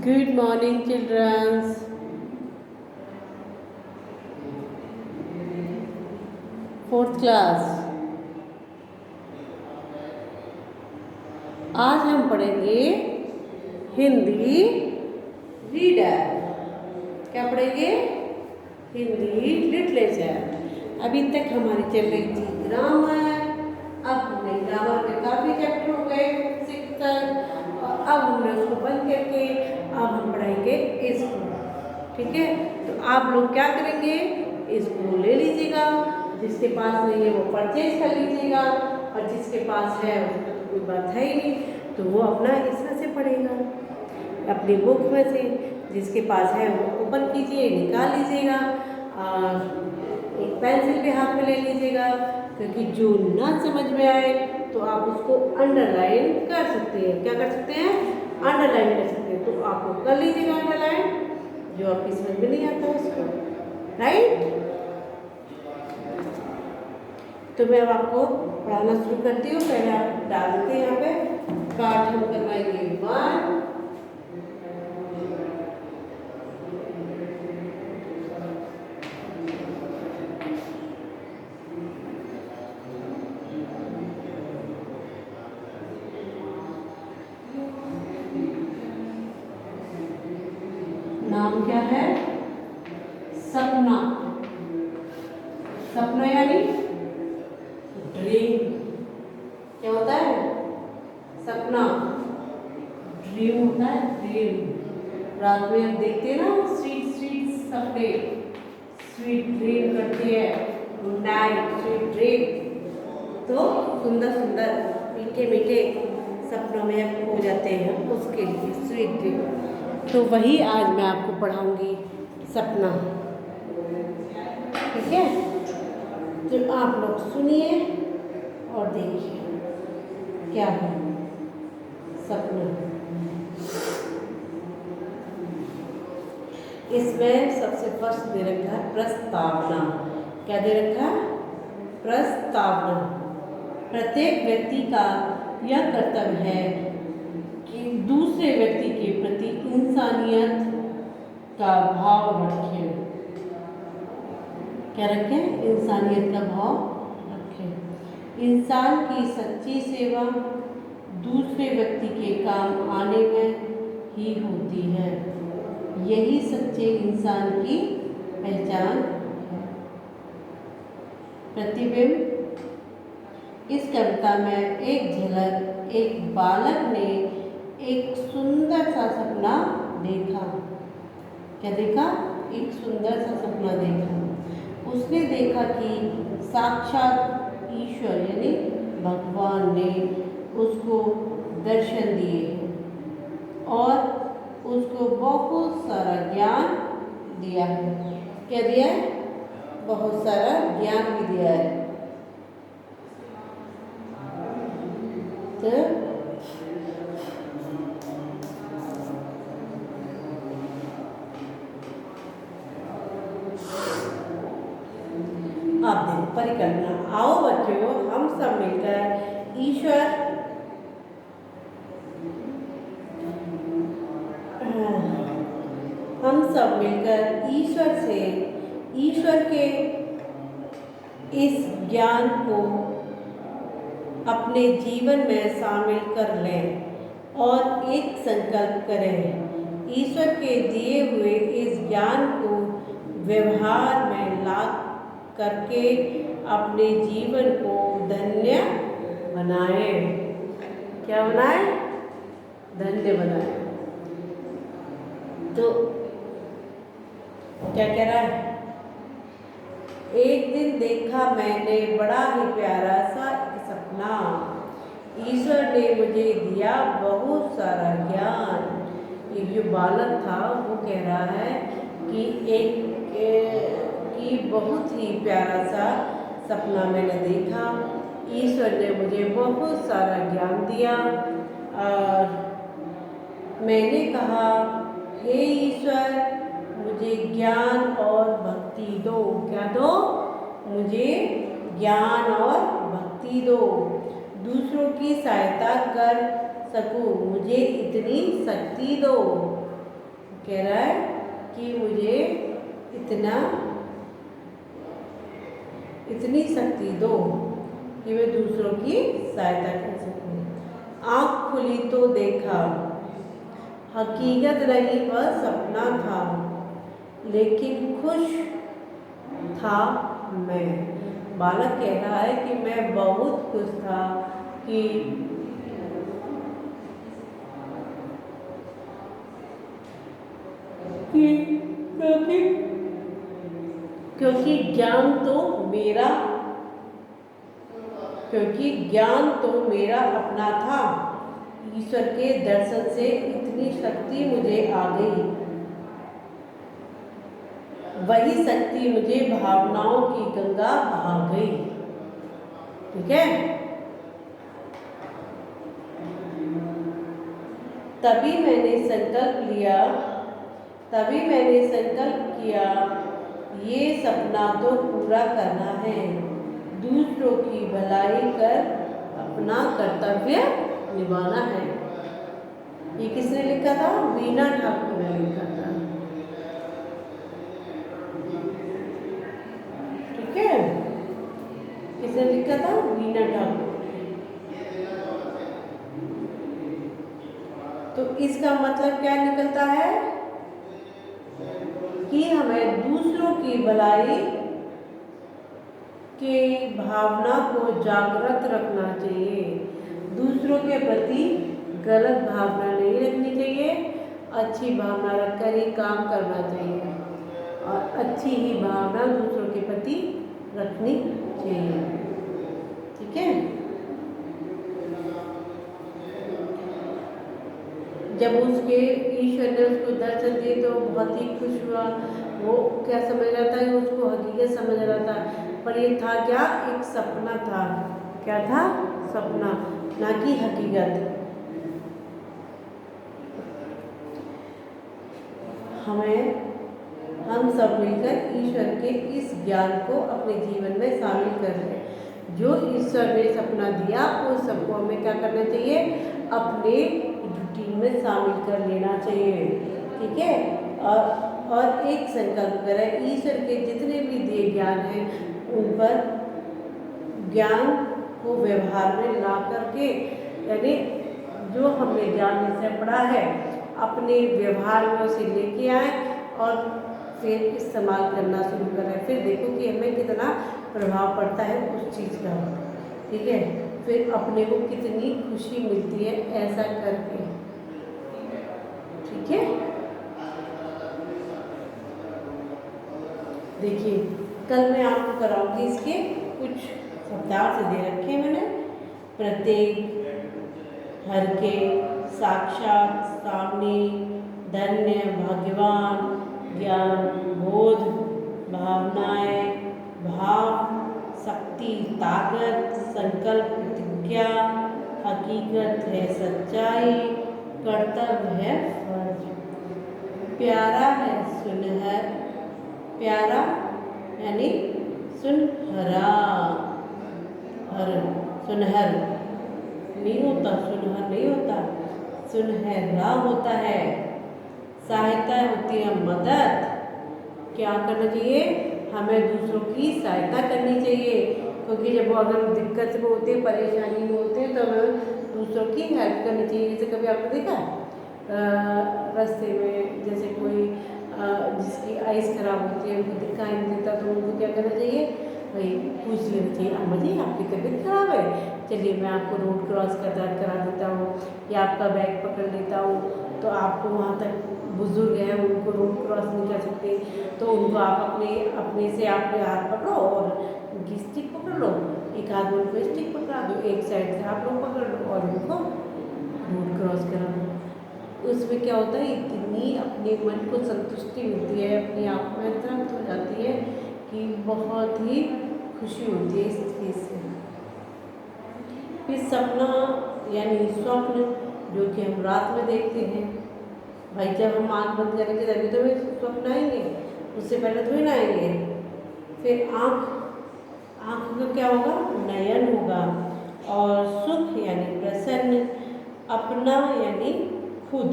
Good morning, children. Fourth class. आज हम पढ़ेंगे हिंदी रीडर। क्या पढ़ेंगे? हिंदी लिटरेचर। अभी तक हमारी चल रही थी ग्रामर। अब हमने ग्रामर के काफ़ी चैप्टर हो गए 6 तक, और अब हमने उसको बंद करके अब हम पढ़ाएंगे इसको। ठीक है, तो आप लोग क्या करेंगे? इसको ले लीजिएगा, जिसके पास नहीं है वो परचेज कर लीजिएगा, और जिसके पास है उसमें तो कोई बात है ही नहीं, तो वो अपना इसमें से पढ़ेगा, अपनी बुक में से। जिसके पास है वो ओपन कीजिए, निकाल लीजिएगा, और एक पेंसिल भी हाथ में ले लीजिएगा, क्योंकि जो ना समझ में आए तो आप उसको अंडरलाइन कर सकते हैं। क्या कर सकते हैं? अंडरलाइन कर सकते हैं। तो आप लोग कर लीजिएगा अंडरलाइन, जो आपकी समझ में नहीं आता उसको। राइट? तो मैं अब आपको पढ़ाना शुरू करती हूँ। पहले आप डाल देते हैं यहाँ पे पाठ। हम करवाएंगे 1। नाम क्या है? सपना। सपना यानी ड्रीम। क्या होता है? सपना। ड्रीम होता है ड्रीम। रात में हम देखते हैं ना स्वीट स्वीट सपने, स्वीट ड्रीम करती है, गुड नाइट स्वीट ड्रीम। तो सुंदर सुंदर मीठे मीठे सपनों में खो जाते हैं, उसके लिए स्वीट ड्रीम। तो वही आज मैं आपको पढ़ाऊंगी, सपना। ठीक है, तो आप लोग सुनिए और देखिए क्या है सपना। इसमें सबसे फर्स्ट दे रखा है प्रस्तावना। क्या दे रखा है? प्रस्तावना। प्रत्येक व्यक्ति का यह कर्तव्य है कि दूसरे व्यक्ति के प्रति इंसानियत का भाव रखें। क्या रखें? इंसानियत का भाव रखें। इंसान की सच्ची सेवा दूसरे व्यक्ति के काम आने में ही होती है। यही सच्चे इंसान की पहचान है। प्रतिबिंब। इस कविता में एक झलक, एक बालक ने एक सुंदर सा सपना देखा। क्या देखा? एक सुंदर सा सपना देखा। उसने देखा कि साक्षात ईश्वर यानी भगवान ने उसको दर्शन दिए और उसको बहुत सारा ज्ञान दिया है। क्या दिया है? बहुत सारा ज्ञान भी दिया है। तो आप देखो परिकल्पना। आओ बच्चों, हम सब मिलकर ईश्वर से ईश्वर के इस ज्ञान को अपने जीवन में शामिल कर लें और एक संकल्प करें। ईश्वर के दिए हुए इस ज्ञान को व्यवहार में ला करके अपने जीवन को धन्य बनाएं। क्या बनाएं? धन्य बनाएं। तो क्या कह रहा है? एक दिन देखा मैंने बड़ा ही प्यारा सा एक सपना। ईश्वर ने मुझे दिया बहुत सारा ज्ञान। एक जो बालक था वो कह रहा है कि बहुत ही प्यारा सा सपना मैंने देखा। ईश्वर ने मुझे बहुत सारा ज्ञान दिया और मैंने कहा, हे ईश्वर, मुझे ज्ञान और भक्ति दो। क्या दो? मुझे ज्ञान और भक्ति दो। दूसरों की सहायता कर सकूं, मुझे इतनी शक्ति दो। कह रहा है कि मुझे इतनी शक्ति दो कि मैं दूसरों की सहायता कर सकूं। आँख खुली तो देखा, हकीकत रही वह सपना था, लेकिन खुश था मैं। बालक कह रहा है कि मैं बहुत खुश था क्योंकि ज्ञान तो मेरा अपना था। ईश्वर के दर्शन से इतनी शक्ति मुझे आ गई। वही शक्ति मुझे भावनाओं की गंगा बहा गई। ठीक है। तभी मैंने संकल्प किया ये सपना तो पूरा करना है, दूसरों की भलाई कर अपना कर्तव्य निभाना है। ये किसने लिखा था? वीना ठाकुर ने लिखा था। ठीक है, किसने लिखा था? वीना ठाकुर। तो इसका मतलब क्या निकलता है कि हमें दूसरों की भलाई की भावना को जागृत रखना चाहिए। दूसरों के प्रति गलत भावना नहीं रखनी चाहिए, अच्छी भावना रखकर ही काम करना चाहिए और अच्छी ही भावना दूसरों के प्रति रखनी चाहिए। ठीक है। जब उसके ईश्वर ने उसको दर्शन दिए तो बहुत ही खुश हुआ। वो क्या समझ रहा था? उसको हकीकत समझ रहा था, पर ये था क्या? एक सपना था। क्या था? सपना, ना कि हकीकत। हम सब मिलकर ईश्वर के इस ज्ञान को अपने जीवन में शामिल कर लें। जो ईश्वर ने सपना दिया उस सबको हमें क्या करना चाहिए? अपने रूटीन में शामिल कर लेना चाहिए। ठीक है। और एक संकल्प करें, ईश्वर के जितने भी दिए ज्ञान हैं उन पर ज्ञान को व्यवहार में ला करके, यानी जो हमने ज्ञान से पढ़ा है अपने व्यवहार में उसे लेके आए और फिर इस्तेमाल करना शुरू करें। फिर देखो कि हमें कितना प्रभाव पड़ता है उस चीज़ का। ठीक है। फिर अपने को कितनी खुशी मिलती है ऐसा करके। ठीक है। देखिए, कल मैं आपको कराऊंगी इसके कुछ शब्दार्थ दे रखे मैंने। प्रत्येक, हर के, साक्षात, सामने, धन्य, भाग्यवान, ज्ञान, बोध, भावनाएं, भाव, शक्ति, ताकत, संकल्प, प्रतिज्ञा, हकीकत है सच्चाई, कर्तव्य है फर्ज, प्यारा है सुनहर, प्यारा यानी सुनहरा, हर सुनहर नहीं होता, सुनहर नहीं होता, सुनहरा होता है। सहायता होती है मदद। क्या करना चाहिए? हमें दूसरों की सहायता करनी चाहिए, क्योंकि जब वो अगर दिक्कत में होते हैं, परेशानी में होते हैं, तो हमें दूसरों की हेल्प करनी चाहिए। जैसे कभी आपने देखा रास्ते में जैसे कोई जिसकी आइस खराब होती है, उनको दिखाई नहीं देता, तो उनको क्या करना चाहिए? भाई पूछ लेना चाहिए, अम्मा जी आपकी तबीयत खराब है, चलिए मैं आपको रोड क्रॉस करा देता हूँ या आपका बैग पकड़ लेता हूँ। तो आपको वहाँ तक बुजुर्ग हैं, उनको रोड क्रॉस नहीं कर सकते, तो उनको आप अपने से आपके हाथ पकड़ो और उनकी स्टिक पकड़ लो, एक हाथ में उनको स्टिक पकड़ा दो, एक साइड से आप लोग पकड़ लो और उनको रोड क्रॉस करा दो। उसमें क्या होता है? इतनी अपने मन को संतुष्टि मिलती है, अपनी आप में तृप्त हो जाती है कि बहुत ही खुशी होती है इस चीज़ से। फिर सपना यानी स्वप्न, जो कि हम रात में देखते हैं। भाई जब हम आँख बंद करेंगे तभी तो हमें स्वप्न आएंगे, उससे पहले थोड़ी ना आएंगे। फिर आँख का क्या होगा? नयन होगा। और सुख यानी प्रसन्न, अपना यानी खुद।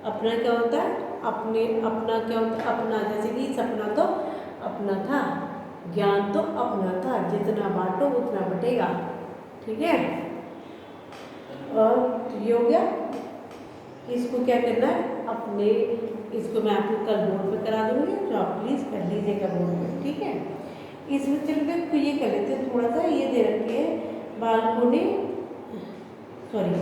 अपना क्या होता है? अपने अपना क्या होता है, अपना, जैसे कि सपना तो अपना था, ज्ञान तो अपना था, जितना बांटो उतना बटेगा। ठीक है, और ये हो गया। इसको क्या करना है, अपने इसको मैं आपको कल बोर्ड पे करा दूँगी, तो आप प्लीज़ कर लीजिएगा बोर्ड पे। ठीक है, इसमें चलिए तो ये कर लेते हैं थोड़ा सा। ये दे रखे हैं बालकों ने, सॉरी,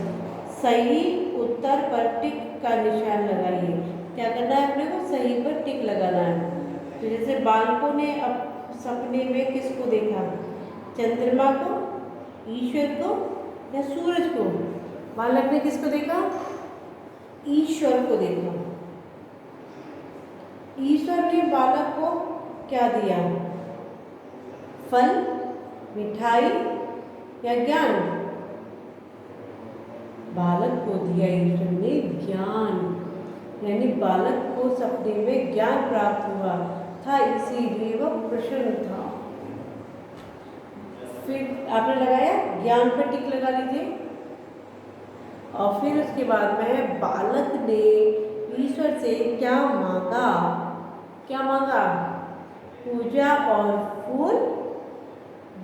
सही उत्तर पर टिक का निशान लगाइए। क्या करना है अपने को, सही पर टिक लगाना है। तो जैसे बालकों ने अब सपने में किसको देखा, चंद्रमा को, ईश्वर को या सूरज को? बालक ने किसको देखा, ईश्वर को देखा। ईश्वर ने बालक को क्या दिया, फल, मिठाई या ज्ञान? बालक को दिया ईश्वर ने ज्ञान, यानी बालक को सपने में ज्ञान प्राप्त हुआ था, इसीलिए वह प्रसन्न था। फिर आपने लगाया, ज्ञान पर टिक लगा लीजिए। और फिर उसके बाद में बालक ने ईश्वर से क्या मांगा, क्या मांगा, पूजा और फूल,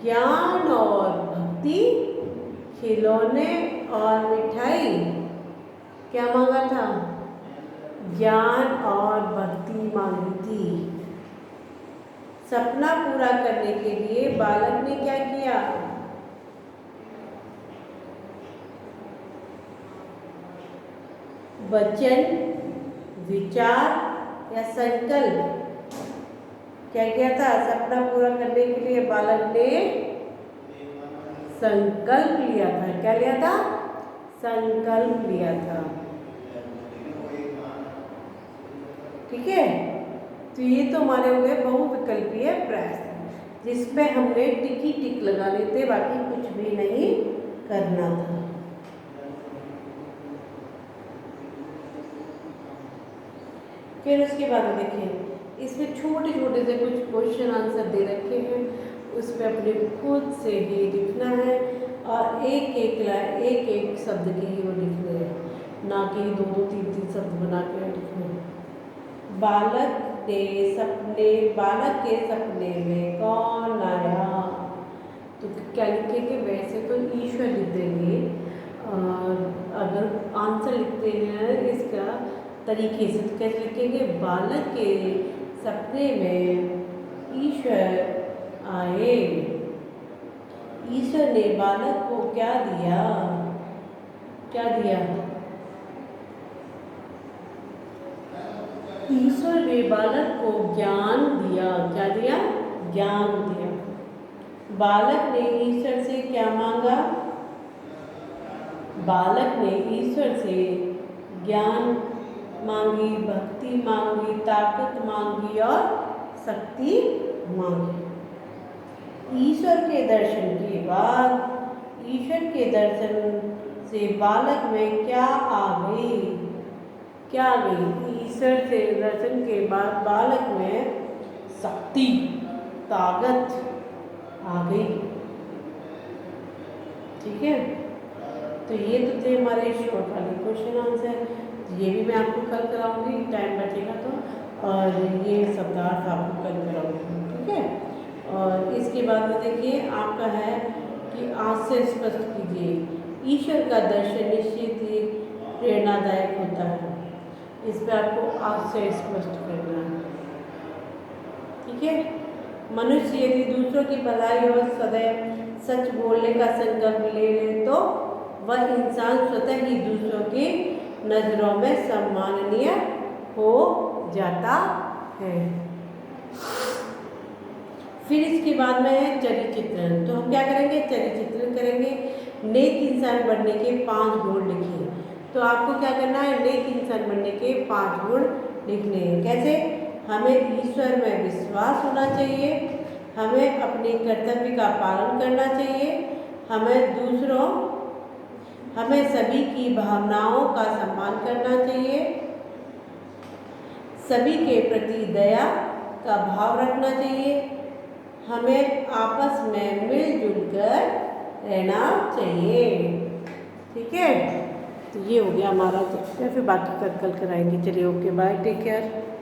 ज्ञान और भक्ति, खिलौने और मिठाई। क्या मांगा था, ज्ञान और भक्ति मांगी थी। सपना पूरा करने के लिए बालक ने क्या किया, वचन, विचार या संकल्प, क्या किया था, सपना पूरा करने के लिए बालक ने संकल्प लिया था। क्या लिया था, संकल्प लिया था। ठीक है, तो ये तो हमारे हो गए बहुविकल्पीय प्रश्न, जिसमें हमने टिक ही टिक लगा लेते, बाकी कुछ भी नहीं करना था। फिर उसके बाद देखिए, इसमें छोटे छोटे से कुछ क्वेश्चन आंसर दे रखे हैं, उसमें अपने खुद से ही लिखना है, और एक एक शब्द के ही वो लिखने हैं, ना कि दो दो तीन तीन शब्द बना के लिखने हैं। बालक के सपने में कौन आया, तो क्या लिखेंगे, वैसे तो ईश्वर लिख देंगे, और अगर आंसर लिखते हैं इसका तरीके से तो कैसे लिखेंगे, बालक के सपने में ईश्वर आए, ईश्वर ने बालक को क्या दिया, क्या दिया, ईश्वर ने बालक को ज्ञान दिया। क्या दिया, ज्ञान दिया। बालक ने ईश्वर से क्या मांगा, बालक ने ईश्वर से ज्ञान मांगी, भक्ति मांगी, ताकत मांगी और शक्ति मांगी। ईश्वर के दर्शन के बाद, ईश्वर के दर्शन से बालक में क्या आ गई, क्या आ गई, ईश्वर से दर्शन के बाद बालक में शक्ति, ताकत आ गई। ठीक है, तो ये तो थे हमारे शॉर्ट वाले क्वेश्चन आंसर, ये भी मैं आपको कल कराऊंगी, टाइम बचेगा तो, और ये शब्दार्थ आपको कल कराऊंगी। ठीक है, और इसके बाद में देखिए आपका है कि आज से स्पष्ट कीजिए, ईश्वर का दर्शन निश्चित ही प्रेरणादायक होता है। इस पर आपको आज से स्पष्ट करना है। ठीक है, मनुष्य यदि दूसरों की भलाई और सदैव सच बोलने का संकल्प ले ले तो वह इंसान स्वतः ही दूसरों की नज़रों में सम्माननीय हो जाता है। फिर इसके बाद में है चरित्र। तो हम क्या करेंगे, चरित्र करेंगे। नेक इंसान बनने के 5 गुण लिखिए। तो आपको क्या करना है, नेक इंसान बनने के 5 गुण लिखने हैं। कैसे, हमें ईश्वर में विश्वास होना चाहिए, हमें अपने कर्तव्य का पालन करना चाहिए, हमें सभी की भावनाओं का सम्मान करना चाहिए, सभी के प्रति दया का भाव रखना चाहिए, हमें आपस में मिलजुल कर रहना चाहिए। ठीक है, तो ये हो गया हमारा, या फिर बाकी कल कराएंगे। चलिए ओके बाय, टेक केयर।